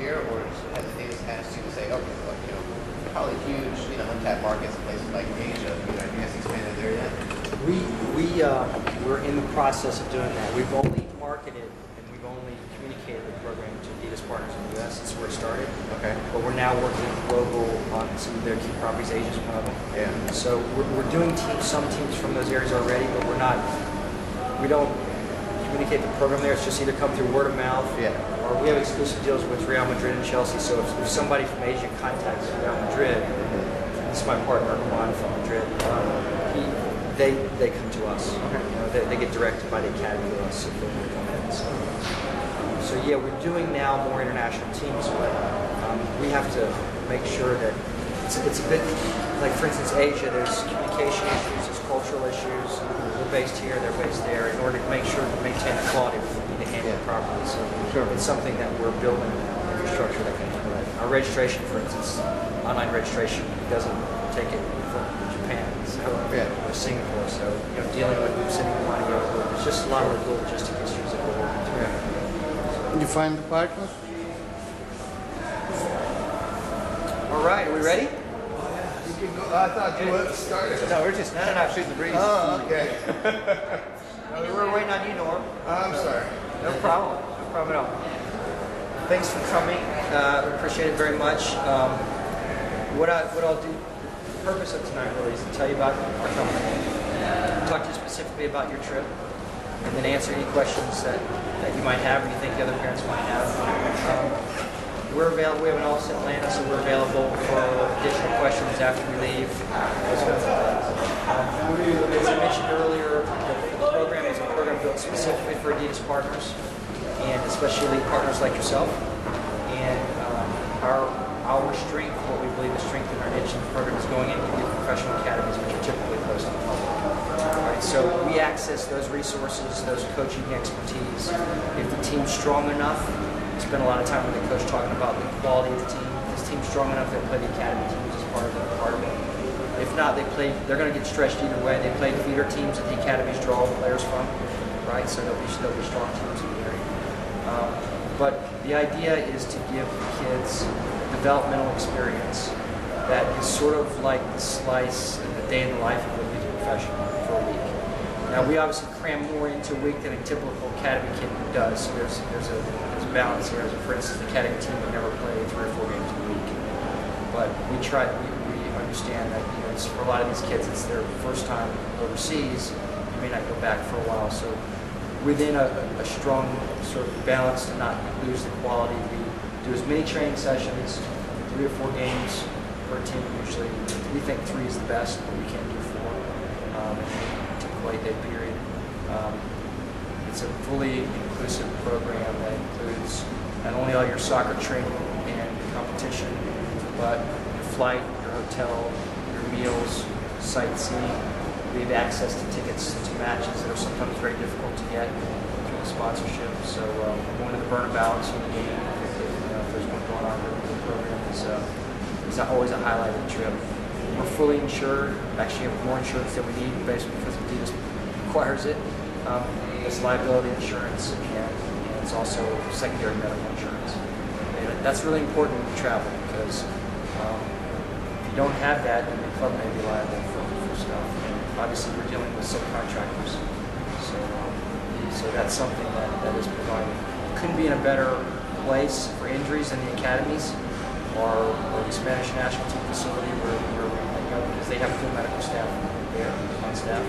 here, or has the data asked you to say, okay, look, probably huge, untapped markets in places like Asia. Have you guys expanded there yet? We're in the process of doing that. We've only marketed and we've only communicated the program to Adidas partners in the U.S. That's where it started. Okay. But we're now working global on some of their key properties. Asia's one of them. Yeah. So we're doing some teams from those areas already, but we don't communicate the program there. It's just either come through word of mouth, or we have exclusive deals with Real Madrid and Chelsea. So if somebody from Asia contacts Real Madrid, this is my partner Juan from Madrid. They come to us. Okay. They get directed by the academy to us if they want to come in. So yeah, we're doing now more international teams, but we have to make sure that it's a bit like, for instance, Asia. There's communication issues, there's cultural issues. We're based here, they're based there. In order to make sure to maintain the quality, we need to handle it properly. So it's something that we're building infrastructure that can handle that. Our registration, for instance, online registration doesn't take it from Japan, or Singapore. So dealing with sending money over, there's just a lot of little logistic issues that we're working through. You find the partners? All right, are we ready? You can go. I thought you were started. No, we're just shooting the breeze. Oh, okay. We're waiting on you, Norm. I'm sorry. No problem. No problem at all. Thanks for coming. Appreciate it very much. What I'll do, the purpose of tonight really is to tell you about our company, talk to you specifically about your trip, and then answer any questions that you might have or you think the other parents might have. We're available. We have an office in Atlanta, so we're available for additional questions after we leave. As I mentioned earlier, the program is a program built specifically for Adidas partners, and especially partners like yourself. And our strength, what we believe is strength in our niche in the program, is going into the professional academies, which are typically closed to the public. All right, so we access those resources, those coaching expertise. If the team's strong enough, spend a lot of time with the coach talking about the quality of the team. If this team's strong enough, they'll play the academy teams as part of it. If not, they're going to get stretched either way. They play feeder teams that the academies draw players from, right? So they'll be strong teams in the area. But the idea is to give the kids developmental experience that is sort of like the slice and the day in the life of a youth professional for a week. Now we obviously cram more into a week than a typical academy kid does. So there's a balance here. For instance, the academy team would never play 3 or 4 games a week. But we understand that for a lot of these kids, it's their first time overseas. They may not go back for a while. So within a strong sort of balance to not lose the quality, we do as many training sessions, 3 or 4 games per team usually. We think 3 is the best, but we can do 4. Typical 8-day period. It's a fully inclusive program that includes not only all your soccer training and competition, but your flight, your hotel, your meals, sightseeing. We have access to tickets to matches that are sometimes very difficult to get through the sponsorship. So going to the Burnabouts in the game, if there's one going on, the program is always a highlight of the trip. We're fully insured. Actually, have more insurance than we need, basically because Adidas requires it. It's liability insurance, and it's also secondary medical insurance. And that's really important when you travel, because if you don't have that, then the club may be liable for stuff. And obviously, we're dealing with subcontractors, so that's something that is provided. Couldn't be in a better place for injuries than the academies or the Spanish national team facility where we go, because they have full medical staff there on staff.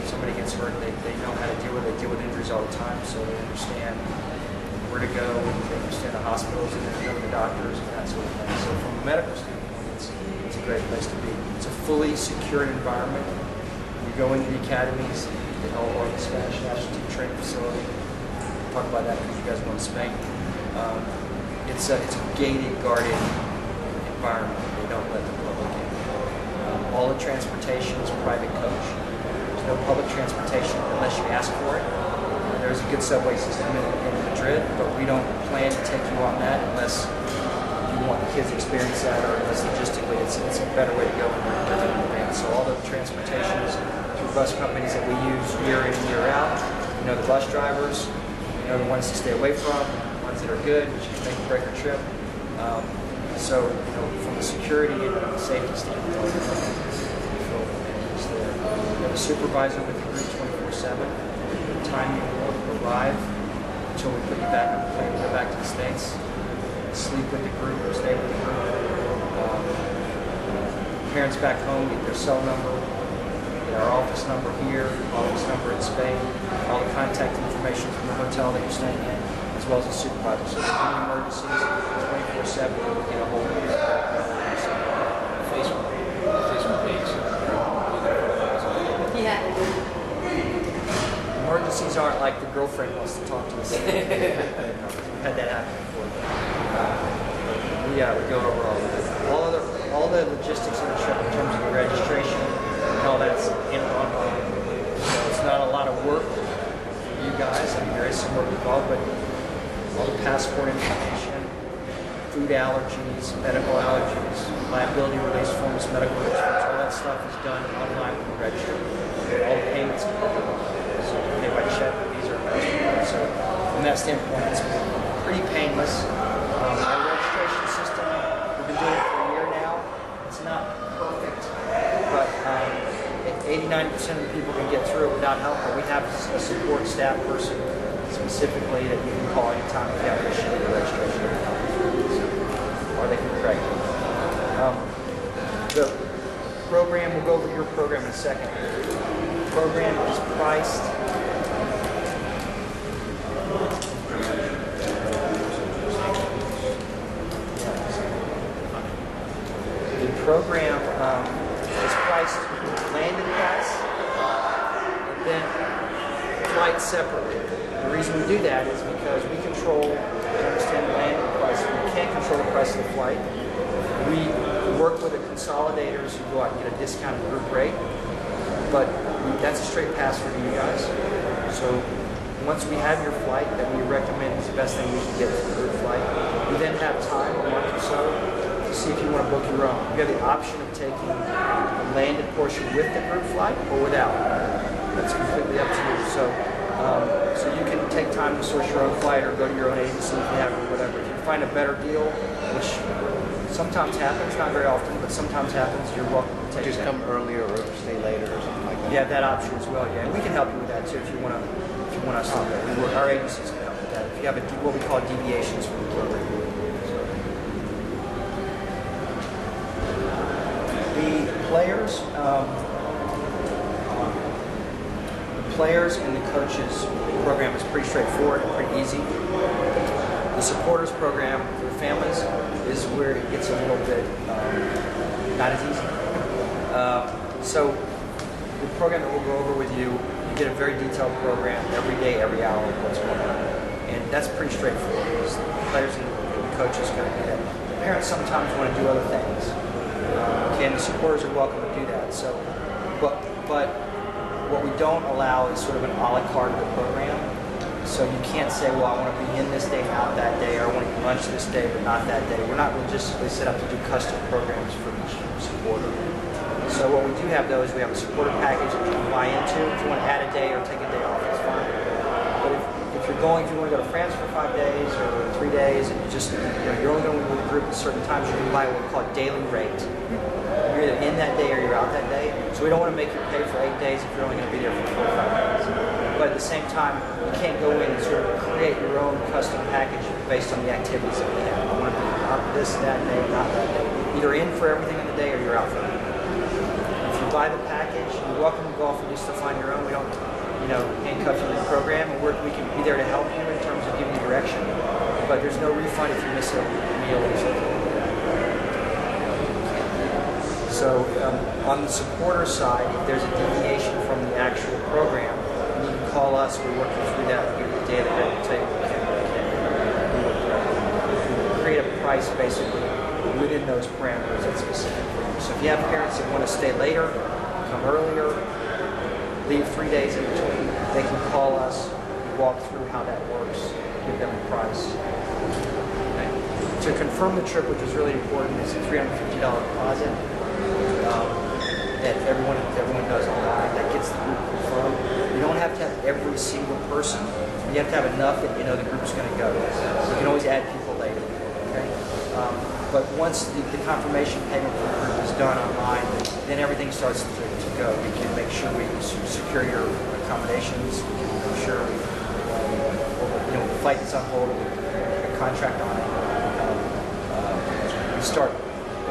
If somebody gets hurt, they know how to deal with it. They deal with injuries all the time, so they understand where to go, and they understand the hospitals, and they know the doctors and that sort of thing. So from a medical standpoint, it's a great place to be. It's a fully secured environment. You go into the academies, or the Spanish national team training facility. We'll talk about that because you guys want to Spain. It's a gated, guarded environment. They don't let the public in. All the transportation is private coach. There's no public transportation unless you ask for it. There's a good subway system in Madrid, but we don't plan to take you on that unless you want the kids to experience that, or unless logistically it's a better way to go in advance. So all the transportation is through bus companies that we use year in and year out. The bus drivers, the ones to stay away from, the ones that are good, which can make or break your trip. So, from a security and safety standpoint, we have a supervisor with the group 24/7. Time you will arrive until we put you back on the plane to go back to the States. Sleep with the group, stay with the group. Parents back home get their cell number, get our office number here, office number in Spain, all the contact information from the hotel that you're staying in, as well as the supervisor. So if there's any emergencies, 24/7, we get a hold of you. Facebook page. Yeah. Emergencies aren't like the girlfriend wants to talk to us. We've had that happen before. We go over all the logistics of the trip in terms of the registration and all that's in online. So it's not a lot of work for you guys. I mean, there is some work involved, but all the passport information, food allergies, medical allergies, liability release forms, medical release forms, all that stuff is done online when you register. All the payments can be done. So you pay by check, Visa, or MasterCard. So from that standpoint, it's pretty painless. Our registration system, we've been doing it for a year now. It's not perfect, but 89% of the people can get through it without help. But we have a support staff person specifically that you can call anytime if you have an issue with your registration. Or they can correct you. The program, we'll go over your program in a second. The program is priced. The program is priced landed price and then flight separately. The reason we do that is because we control and understand the landed price. We can't control the price of the flight. We work with the consolidators who go out and get a discounted group rate, but that's a straight pass for you guys. So once we have your flight that we recommend is the best thing we can get for the group flight, we then have time, a month or so, to see if you want to book your own. You have the option of taking the landed portion with the group flight or without. That's completely up to you. So you can take time to source your own flight or go to your own agency if you have or whatever. If you find a better deal, which sometimes happens, not very often, but sometimes happens, you're welcome to take Just that. come earlier or stay later or something like that. You have that option as well, yeah. And we can help you with that too if you want us to. Our agencies can help with that. If you have what we call deviations from the program. The players and the coaches program is pretty straightforward and pretty easy. The supporters program for the families is where it gets a little bit not as easy. So the program that we'll go over with you, you get a very detailed program every day, every hour of what's going on. And that's pretty straightforward. The players and the coaches kind of do that. The parents sometimes want to do other things. And the supporters are welcome to do that. So, but what we don't allow is sort of an a la carte of the program. So you can't say, well, I want to be in this day, not that day, or I want to eat lunch this day, but not that day. We're not logistically set up to do custom programs for each supporter. So what we do have, though, is we have a supporter package that you can buy into. If you want to add a day or take a day off, that's fine. But if you want to go to France for 5 days or 3 days, and you're only going to be with a group at certain times, you can buy what we call daily rate. You're either in that day or you're out that day. So we don't want to make you pay for 8 days if you're only going to be there for 4 or 5 days. But at the same time, you can't go in and sort of create your own custom package based on the activities that we have. I want to be not this, that day, not that day. Either in for everything in the day or you're out for everything. If you buy the package, you're welcome to go off and do stuff on your own. We don't, handcuff you to the program, and we can be there to help you in terms of giving you direction. But there's no refund if you miss a meal or something. So on the supporter side, if there's a deviation from the actual program, you can call us. We're working through that. Give you the daily rate. We'll tell you what we can we create a price basically within those parameters that's specific for you. So if you have parents that want to stay later, come earlier, leave 3 days in between, they can call us, walk through how that works, give them a price. Okay. To confirm the trip, which is really important, is a $350 deposit. That everyone does online. That gets the group confirmed. You don't have to have every single person. You have to have enough that you know the group's going to go. You can always add people later. Okay. But once the confirmation payment for the group is done online, then everything starts to go. We can make sure we secure your accommodations. We can make sure the flight is on hold, a contract on it. We start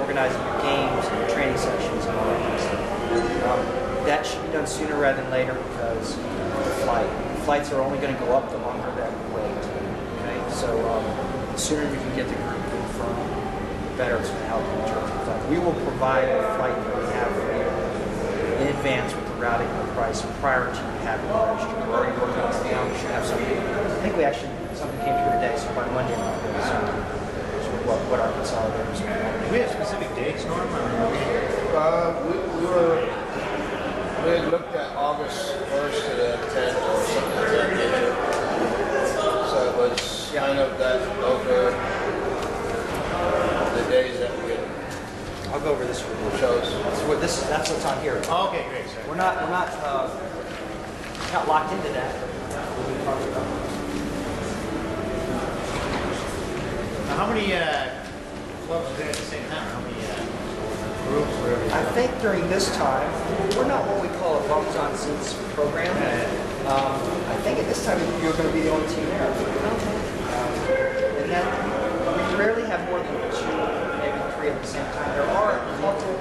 organizing your games and your training sessions and all that kind of stuff. That should be done sooner rather than later because the flights are only going to go up the longer that we wait. Okay, so the sooner we can get the group confirmed, the better it's going to help in terms of flight. We will provide a flight that we have for you in advance with the routing and the price prior to you having the registry. We're already working on it now. We should have something. I think something came through today, so by Monday we'll know what our consolidators are. Do we have specific dates, Norm? We had looked at August 1st to the 10th or something like that nature. So it was kind of that over the days that we had. I'll go over this with you. Shows. That's what's on here. Oh, okay, great. Sorry. We're not locked into that. We'll talk about it. Now, how many clubs are there at the same time? How many groups? Whatever. I think during this time, we're not what we call a bums on seats program. I think at this time you're going to be the only team there. And then we rarely have more than 2, maybe 3 at the same time. There are a couple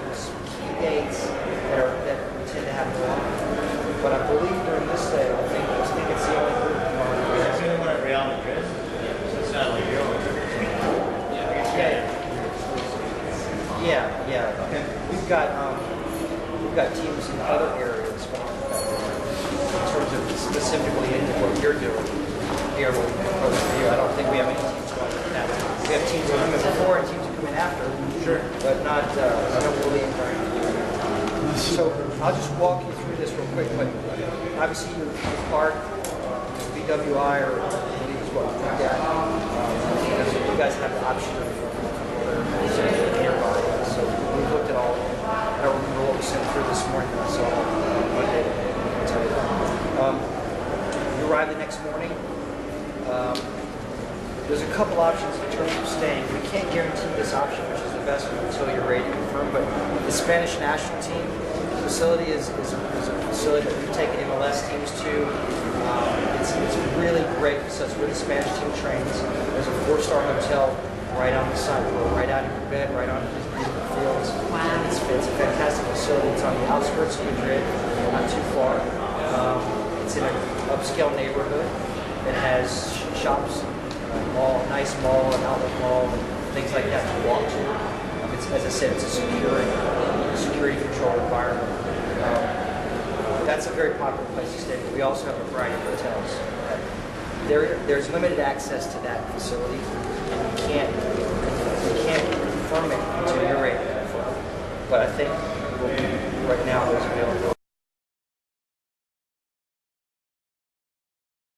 key dates that we tend to have go on. But I believe during this day, I think it's the only group. Is there anyone at Real Madrid? So it's not like yours. Yeah. Okay. We've got teams in other areas, but in terms of specifically into what you're doing here, what we propose for you, I don't think we have any teams going in that. We have teams that come in before and teams that come in after. Sure. But not. I don't believe during. So I'll just walk you through this real quick. But obviously your part, BWI or I believe is what we looked at. Because you guys have the option of nearby. So we looked at all. I don't remember what we sent through this morning that I saw on Monday. I'll tell you that. You arrive the next morning. There's a couple options in terms of staying. We can't guarantee this option, which is the best one, until you're ready to confirm. But the Spanish national team facility is a facility that we've taken MLS teams to. It's a really great facility. It's where the Spanish team trains. There's a 4-star hotel right on the side floor, right out of your bed, right on these beautiful fields. Wow. It's a fantastic facility. It's on the outskirts of Madrid, not too far. It's in an upscale neighborhood. It has shops, nice mall, an outlet mall, and things like that to walk to. As I said, it's a security controlled environment. That's a very popular place to stay. But we also have a variety of hotels. There's limited access to that facility, and you can't confirm it until you're ready to confirm. But I think right now there's availability.